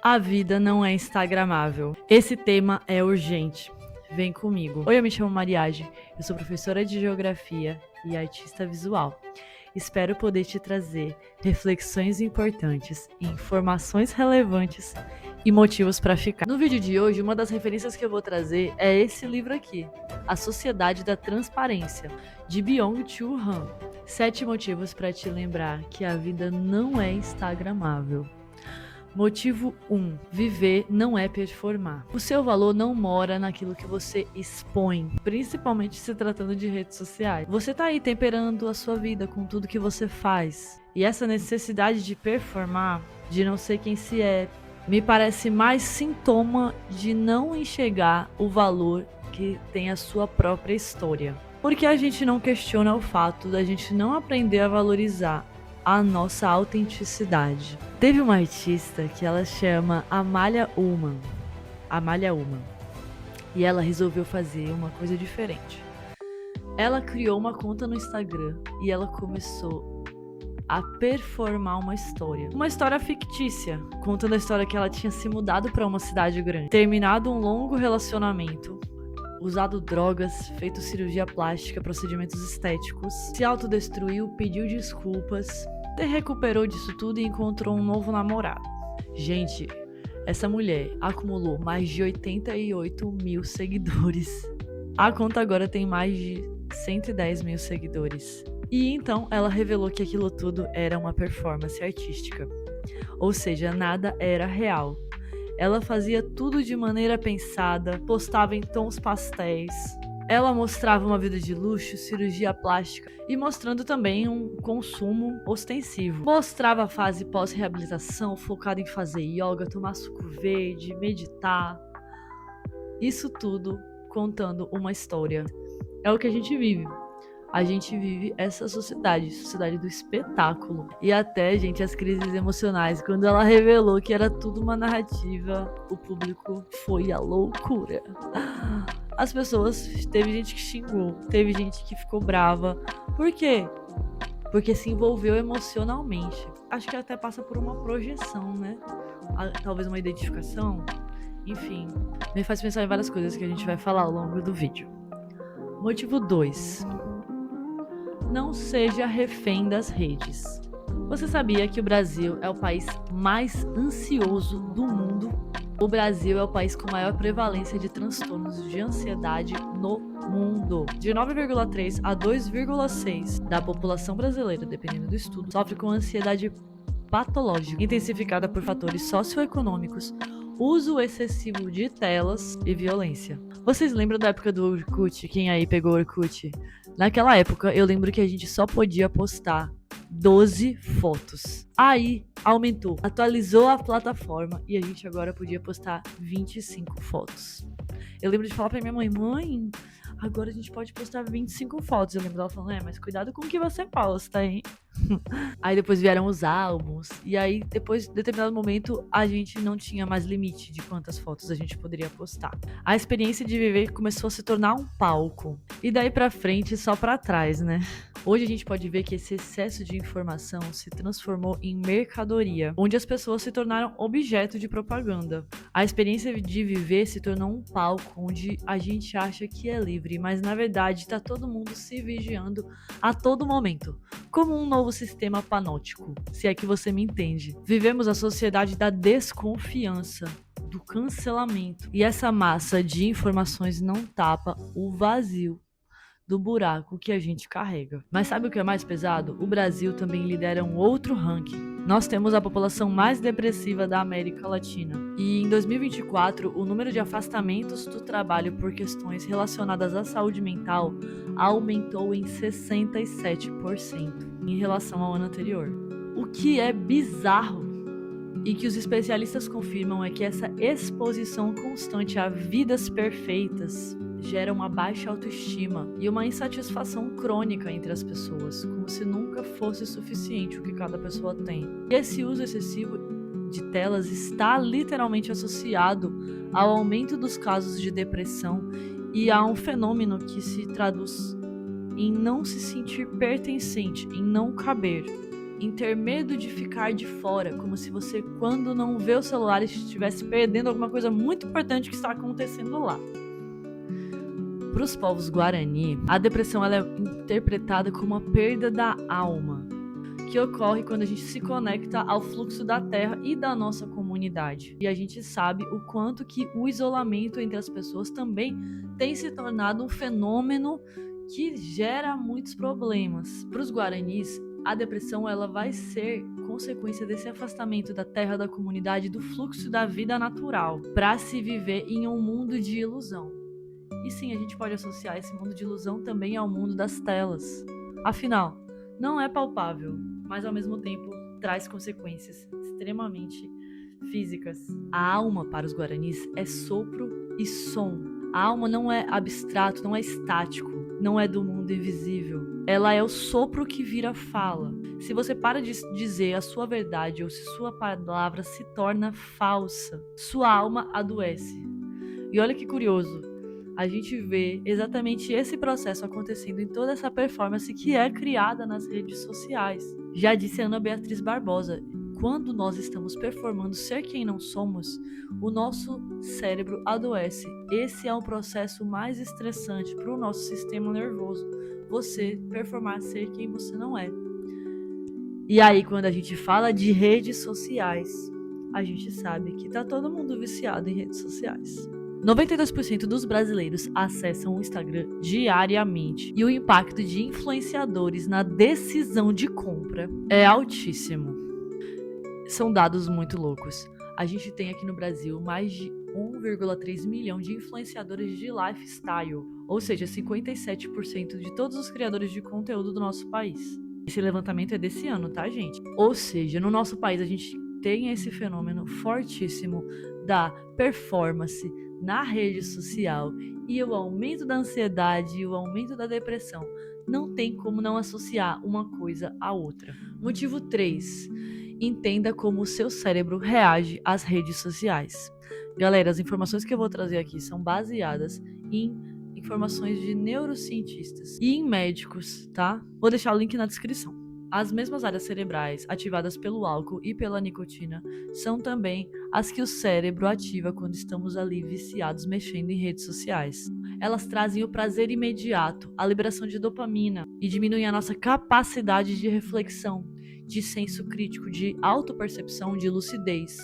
A vida não é instagramável. Esse tema é urgente. Vem comigo. Oi, eu me chamo Mariage, eu sou professora de geografia e artista visual. Espero poder te trazer reflexões importantes, informações relevantes e motivos para ficar. No vídeo de hoje, uma das referências que eu vou trazer é esse livro aqui, A Sociedade da Transparência, de Byung-Chul Han. 7 motivos para te lembrar que a vida não é instagramável. Motivo 1. Viver não é performar. O seu valor não mora naquilo que você expõe, principalmente se tratando de redes sociais. Você tá aí temperando a sua vida com tudo que você faz. E essa necessidade de performar, de não ser quem se é, me parece mais sintoma de não enxergar o valor que tem a sua própria história. Porque a gente não questiona o fato da gente não aprender a valorizar a nossa autenticidade. Teve uma artista que ela chama Amália Ullman. E ela resolveu fazer uma coisa diferente. Ela criou uma conta no Instagram e ela começou a performar uma história fictícia, contando a história que ela tinha se mudado para uma cidade grande, terminado um longo relacionamento, usado drogas, feito cirurgia plástica, procedimentos estéticos, se autodestruiu, pediu desculpas, recuperou disso tudo e encontrou um novo namorado. Gente, essa mulher acumulou mais de 88 mil seguidores. A conta agora tem mais de 110 mil seguidores. E então ela revelou que aquilo tudo era uma performance artística. Ou seja, nada era real. Ela fazia tudo de maneira pensada, postava em tons pastéis. Ela mostrava uma vida de luxo, cirurgia plástica e mostrando também um consumo ostensivo. Mostrava a fase pós-reabilitação, focada em fazer yoga, tomar suco verde, meditar. Isso tudo contando uma história. É o que a gente vive. A gente vive essa sociedade do espetáculo. E até, gente, as crises emocionais. Quando ela revelou que era tudo uma narrativa, o público foi à loucura. As pessoas, teve gente que xingou, teve gente que ficou brava. Por quê? Porque se envolveu emocionalmente. Acho que até passa por uma projeção, né? Talvez uma identificação. Enfim, me faz pensar em várias coisas que a gente vai falar ao longo do vídeo. Motivo 2. Não seja refém das redes. Você sabia que o Brasil é o país mais ansioso do mundo? O Brasil é o país com maior prevalência de transtornos de ansiedade no mundo. De 9,3 a 2,6 da população brasileira, dependendo do estudo, sofre com ansiedade patológica, intensificada por fatores socioeconômicos, uso excessivo de telas e violência. Vocês lembram da época do Orkut? Quem aí pegou o Orkut? Naquela época, eu lembro que a gente só podia postar 12 fotos. Aí, aumentou, atualizou a plataforma e a gente agora podia postar 25 fotos. Eu lembro de falar pra minha mãe, agora a gente pode postar 25 fotos. Eu lembro dela falando, mas cuidado com o que você posta, hein? Aí depois vieram os álbuns. E aí, depois de determinado momento, a gente não tinha mais limite de quantas fotos a gente poderia postar. A experiência de viver começou a se tornar um palco. E daí pra frente, só pra trás, né? Hoje a gente pode ver que esse excesso de informação se transformou em mercadoria, onde as pessoas se tornaram objeto de propaganda. A experiência de viver se tornou um palco onde a gente acha que é livre, mas na verdade tá todo mundo se vigiando a todo momento, como um novo sistema panóptico, se é que você me entende. Vivemos a sociedade da desconfiança, do cancelamento, e essa massa de informações não tapa o vazio do buraco que a gente carrega. Mas sabe o que é mais pesado? O Brasil também lidera um outro ranking. Nós temos a população mais depressiva da América Latina. E em 2024, o número de afastamentos do trabalho por questões relacionadas à saúde mental aumentou em 67% em relação ao ano anterior. O que é bizarro e que os especialistas confirmam é que essa exposição constante a vidas perfeitas gera uma baixa autoestima e uma insatisfação crônica entre as pessoas, como se nunca fosse suficiente o que cada pessoa tem. E esse uso excessivo de telas está literalmente associado ao aumento dos casos de depressão e a um fenômeno que se traduz em não se sentir pertencente, em não caber, em ter medo de ficar de fora, como se você, quando não vê o celular, estivesse perdendo alguma coisa muito importante que está acontecendo lá. Para os povos Guarani, a depressão ela é interpretada como a perda da alma, que ocorre quando a gente se conecta ao fluxo da terra e da nossa comunidade. E a gente sabe o quanto que o isolamento entre as pessoas também tem se tornado um fenômeno que gera muitos problemas. Para os guaranis, a depressão ela vai ser consequência desse afastamento da terra, da comunidade, do fluxo da vida natural, para se viver em um mundo de ilusão. E sim, a gente pode associar esse mundo de ilusão também ao mundo das telas. Afinal, não é palpável, mas ao mesmo tempo traz consequências extremamente físicas. A alma para os guaranis é sopro e som. A alma não é abstrato, não é estático, não é do mundo invisível. Ela é o sopro que vira fala. Se você para de dizer a sua verdade ou se sua palavra se torna falsa, sua alma adoece. E olha que curioso, a gente vê exatamente esse processo acontecendo em toda essa performance que é criada nas redes sociais. Já disse Ana Beatriz Barbosa, quando nós estamos performando ser quem não somos, o nosso cérebro adoece. Esse é um processo mais estressante para o nosso sistema nervoso, você performar ser quem você não é. E aí, quando a gente fala de redes sociais, a gente sabe que tá todo mundo viciado em redes sociais. 92% dos brasileiros acessam o Instagram diariamente e o impacto de influenciadores na decisão de compra é altíssimo. São dados muito loucos. A gente tem aqui no Brasil mais de 1,3 milhão de influenciadores de lifestyle, ou seja, 57% de todos os criadores de conteúdo do nosso país. Esse levantamento é desse ano, tá, gente? Ou seja, no nosso país a gente tem esse fenômeno fortíssimo da performance na rede social e o aumento da ansiedade e o aumento da depressão. Não tem como não associar uma coisa à outra. Motivo 3. Entenda como o seu cérebro reage às redes sociais. Galera, as informações que eu vou trazer aqui são baseadas em informações de neurocientistas e em médicos, tá? Vou deixar o link na descrição. As mesmas áreas cerebrais ativadas pelo álcool e pela nicotina são também as que o cérebro ativa quando estamos ali viciados mexendo em redes sociais. Elas trazem o prazer imediato, a liberação de dopamina e diminuem a nossa capacidade de reflexão, de senso crítico, de autopercepção, de lucidez,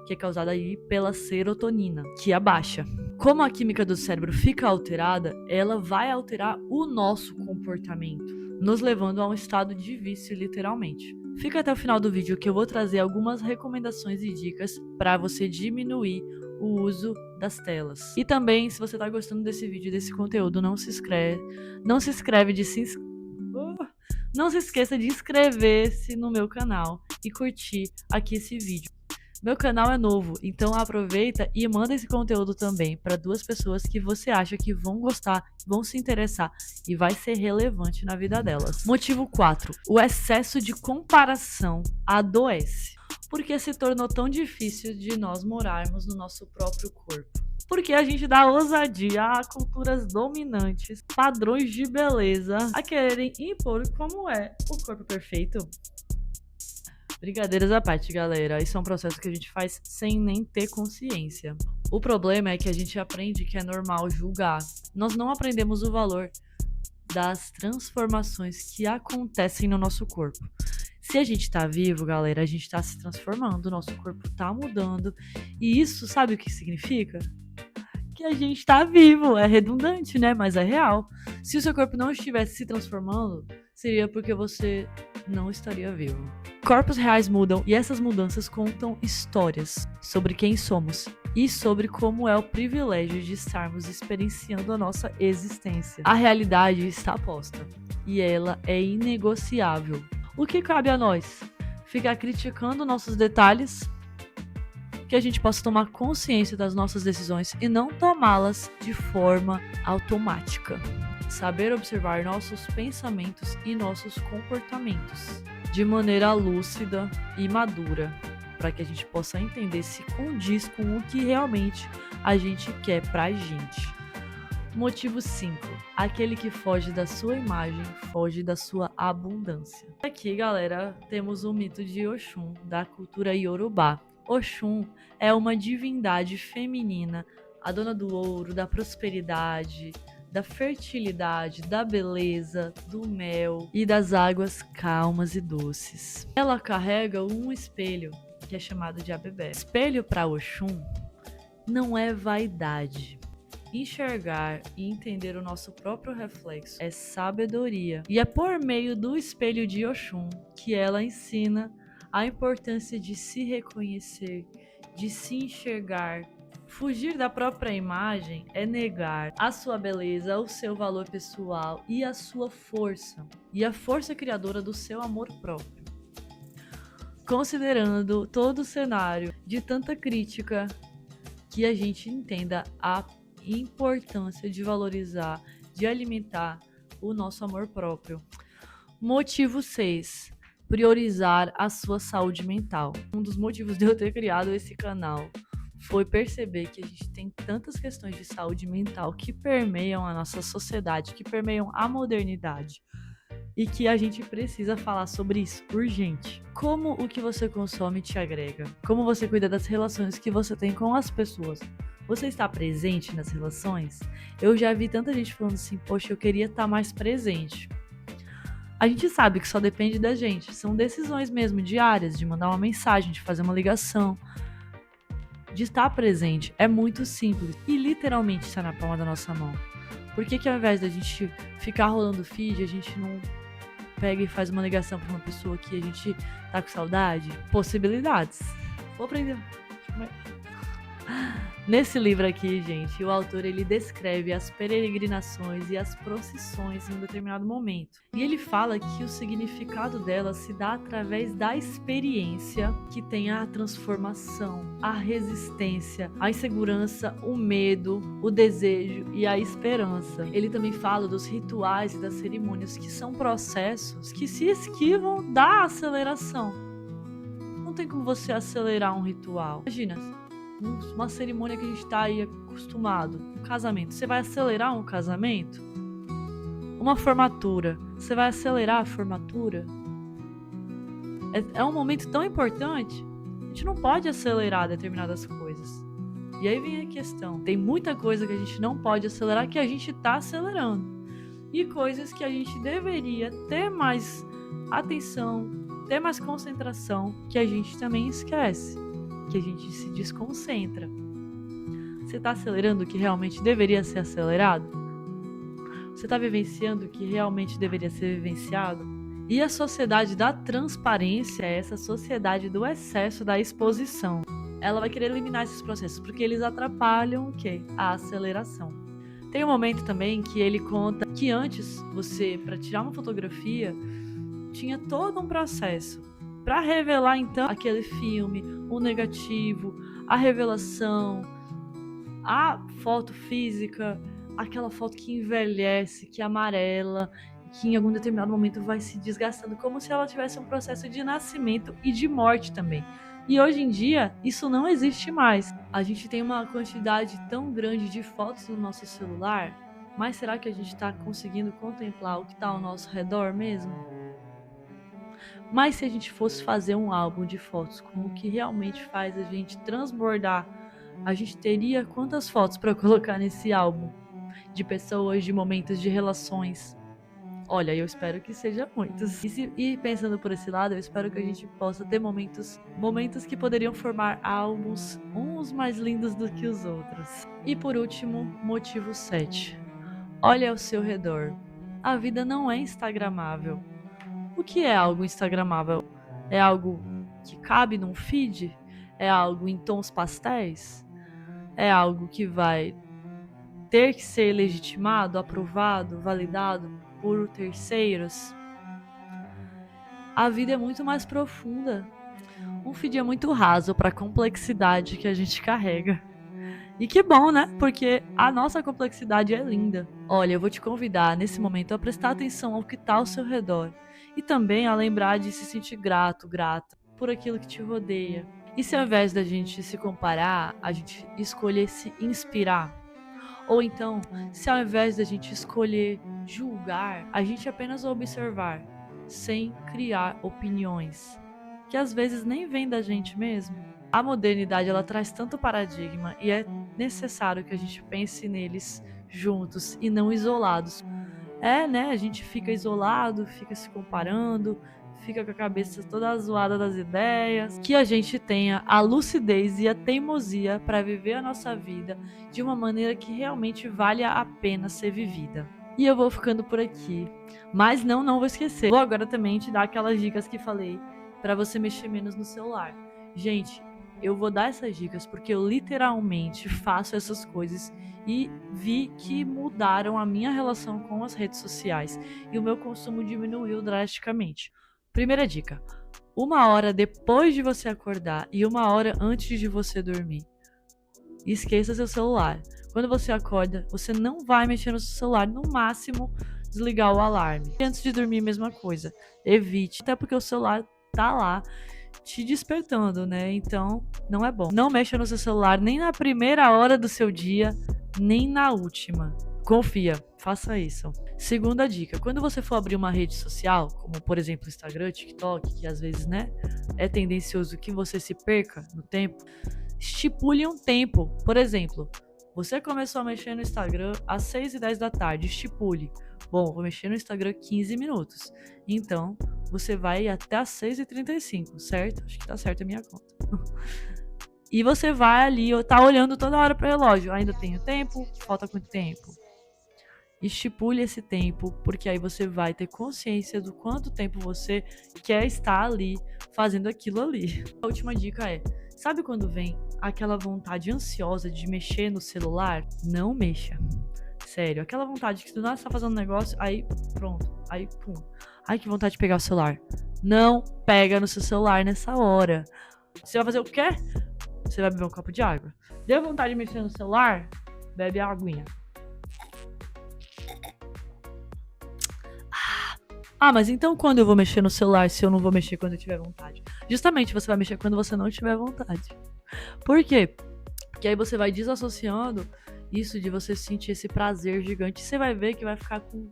que é causada aí pela serotonina, que abaixa. Como a química do cérebro fica alterada, ela vai alterar o nosso comportamento, nos levando a um estado de vício, literalmente. Fica até o final do vídeo que eu vou trazer algumas recomendações e dicas para você diminuir o uso das telas. E também, se você está gostando desse vídeo, desse conteúdo, não se esqueça de inscrever-se no meu canal e curtir aqui esse vídeo. Meu canal é novo, então aproveita e manda esse conteúdo também para 2 pessoas que você acha que vão gostar, vão se interessar e vai ser relevante na vida delas. Motivo 4. O excesso de comparação adoece. Por que se tornou tão difícil de nós morarmos no nosso próprio corpo? Porque a gente dá ousadia a culturas dominantes, padrões de beleza, a quererem impor como é o corpo perfeito. Brincadeiras à parte, galera. Isso é um processo que a gente faz sem nem ter consciência. O problema é que a gente aprende que é normal julgar. Nós não aprendemos o valor das transformações que acontecem no nosso corpo. Se a gente tá vivo, galera, a gente tá se transformando, o nosso corpo tá mudando. E isso, sabe o que significa? Que a gente tá vivo. É redundante, né? Mas é real. Se o seu corpo não estivesse se transformando, seria porque você não estaria vivo. Corpos reais mudam e essas mudanças contam histórias sobre quem somos e sobre como é o privilégio de estarmos experienciando a nossa existência. A realidade está posta e ela é inegociável. O que cabe a nós? Ficar criticando nossos detalhes? Que a gente possa tomar consciência das nossas decisões e não tomá-las de forma automática. Saber observar nossos pensamentos e nossos comportamentos de maneira lúcida e madura, para que a gente possa entender se condiz com o que realmente a gente quer pra gente. Motivo 5. Aquele que foge da sua imagem, foge da sua abundância. Aqui, galera, temos o mito de Oxum, da cultura Yorubá. Oxum é uma divindade feminina, a dona do ouro, da prosperidade, da fertilidade, da beleza, do mel e das águas calmas e doces. Ela carrega um espelho, que é chamado de Abebé. Espelho para Oxum não é vaidade. Enxergar e entender o nosso próprio reflexo é sabedoria. E é por meio do espelho de Oxum que ela ensina a importância de se reconhecer, de se enxergar. Fugir da própria imagem é negar a sua beleza, o seu valor pessoal e a sua força, e a força criadora do seu amor próprio. Considerando todo o cenário de tanta crítica, que a gente entenda a importância de valorizar, de alimentar o nosso amor próprio. Motivo 6. Priorizar a sua saúde mental. Um dos motivos de eu ter criado esse canal foi perceber que a gente tem tantas questões de saúde mental que permeiam a nossa sociedade, que permeiam a modernidade, e que a gente precisa falar sobre isso urgente. Como o que você consome te agrega? Como você cuida das relações que você tem com as pessoas? Você está presente nas relações? Eu já vi tanta gente falando assim, poxa, eu queria estar mais presente. A gente sabe que só depende da gente. São decisões mesmo diárias, de mandar uma mensagem, de fazer uma ligação, de estar presente. É muito simples e literalmente está na palma da nossa mão. Por que ao invés da gente ficar rolando feed, a gente não pega e faz uma ligação para uma pessoa que a gente tá com saudade? Possibilidades. Vou aprender. Nesse livro aqui, gente, o autor ele descreve as peregrinações e as procissões em um determinado momento. E ele fala que o significado dela se dá através da experiência que tem a transformação, a resistência, a insegurança, o medo, o desejo e a esperança. Ele também fala dos rituais e das cerimônias, que são processos que se esquivam da aceleração. Não tem como você acelerar um ritual. Imagina, uma cerimônia que a gente tá aí acostumado, um casamento. Você vai acelerar um casamento? Uma formatura. Você vai acelerar a formatura? É um momento tão importante. A gente não pode acelerar determinadas coisas. E aí vem a questão. Tem muita coisa que a gente não pode acelerar que a gente tá acelerando. E coisas que a gente deveria ter mais atenção, ter mais concentração, que a gente também esquece. Que a gente se desconcentra. Você está acelerando o que realmente deveria ser acelerado? Você está vivenciando o que realmente deveria ser vivenciado? E a sociedade da transparência é essa sociedade do excesso da exposição. Ela vai querer eliminar esses processos, porque eles atrapalham o quê? A aceleração. Tem um momento também que ele conta que antes você, para tirar uma fotografia, tinha todo um processo para revelar então aquele filme, o negativo, a revelação, a foto física, aquela foto que envelhece, que amarela, que em algum determinado momento vai se desgastando, como se ela tivesse um processo de nascimento e de morte também. E hoje em dia, isso não existe mais. A gente tem uma quantidade tão grande de fotos no nosso celular, mas será que a gente está conseguindo contemplar o que está ao nosso redor mesmo? Mas se a gente fosse fazer um álbum de fotos com o que realmente faz a gente transbordar, a gente teria quantas fotos para colocar nesse álbum? De pessoas, de momentos, de relações. Olha, eu espero que seja muitos. E pensando por esse lado, eu espero que a gente possa ter momentos que poderiam formar álbuns, uns mais lindos do que os outros. E por último, motivo 7. Olha ao seu redor. A vida não é instagramável. O que é algo instagramável? É algo que cabe num feed? É algo em tons pastéis? É algo que vai ter que ser legitimado, aprovado, validado por terceiros? A vida é muito mais profunda. Um feed é muito raso para a complexidade que a gente carrega. E que bom, né? Porque a nossa complexidade é linda. Olha, eu vou te convidar nesse momento a prestar atenção ao que está ao seu redor. E também a lembrar de se sentir grato, grata por aquilo que te rodeia. E se ao invés da gente se comparar, a gente escolher se inspirar? Ou então, se ao invés da gente escolher julgar, a gente apenas observar, sem criar opiniões, que às vezes nem vem da gente mesmo. A modernidade, ela traz tanto paradigma e é necessário que a gente pense neles juntos e não isolados. Né? A gente fica isolado, fica se comparando, fica com a cabeça toda zoada das ideias. Que a gente tenha a lucidez e a teimosia para viver a nossa vida de uma maneira que realmente valha a pena ser vivida. E eu vou ficando por aqui. Mas não vou esquecer. Vou agora também te dar aquelas dicas que falei para você mexer menos no celular. Gente, eu vou dar essas dicas porque eu literalmente faço essas coisas e vi que mudaram a minha relação com as redes sociais e o meu consumo diminuiu drasticamente. Primeira dica: 1 hora depois de você acordar e 1 hora antes de você dormir. Esqueça seu celular. Quando você acorda, você não vai mexer no seu celular, no máximo desligar o alarme. E antes de dormir, mesma coisa. Evite, até porque o celular tá lá te despertando, né? Então, não é bom. Não mexa no seu celular nem na primeira hora do seu dia, nem na última. Confia, faça isso. Segunda dica: quando você for abrir uma rede social, como por exemplo Instagram, TikTok, que às vezes, né, é tendencioso que você se perca no tempo, estipule um tempo. Por exemplo, você começou a mexer no Instagram às 6h10 da tarde, estipule: bom, vou mexer no Instagram 15 minutos. Então, você vai até às 6h35, certo? Acho que tá certo a minha conta. E você vai ali, tá olhando toda hora pro relógio. Ainda tenho tempo? Falta quanto tempo? Estipule esse tempo, porque aí você vai ter consciência do quanto tempo você quer estar ali, fazendo aquilo ali. A última dica é: sabe quando vem aquela vontade ansiosa de mexer no celular? Não mexa. Sério, aquela vontade que do nada você tá fazendo um negócio, aí pronto, aí pum. Ai, que vontade de pegar o celular. Não pega no seu celular nessa hora. Você vai fazer o quê? Você vai beber um copo de água. Deu vontade de mexer no celular? Bebe a aguinha. Mas então quando eu vou mexer no celular se eu não vou mexer quando eu tiver vontade? Justamente, você vai mexer quando você não tiver vontade. Por quê? Porque aí você vai desassociando isso de você sentir esse prazer gigante. Você vai ver que vai ficar com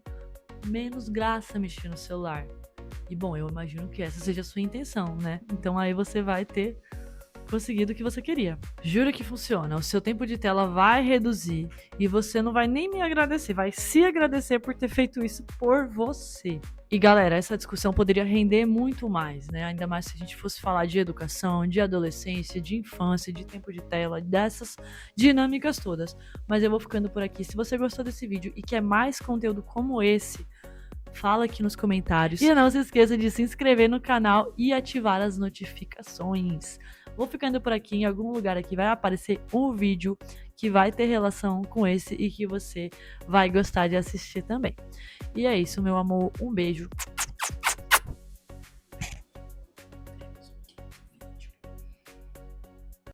menos graça mexer no celular. E bom, eu imagino que essa seja a sua intenção, né? Então aí você vai ter conseguido o que você queria. Juro que funciona. O seu tempo de tela vai reduzir e você não vai nem me agradecer, vai se agradecer por ter feito isso por você. E galera, essa discussão poderia render muito mais, né? Ainda mais se a gente fosse falar de educação, de adolescência, de infância, de tempo de tela, dessas dinâmicas todas. Mas eu vou ficando por aqui. Se você gostou desse vídeo e quer mais conteúdo como esse, fala aqui nos comentários. E não se esqueça de se inscrever no canal e ativar as notificações. Vou ficando por aqui. Em algum lugar aqui vai aparecer um vídeo que vai ter relação com esse e que você vai gostar de assistir também. E é isso, meu amor. Um beijo.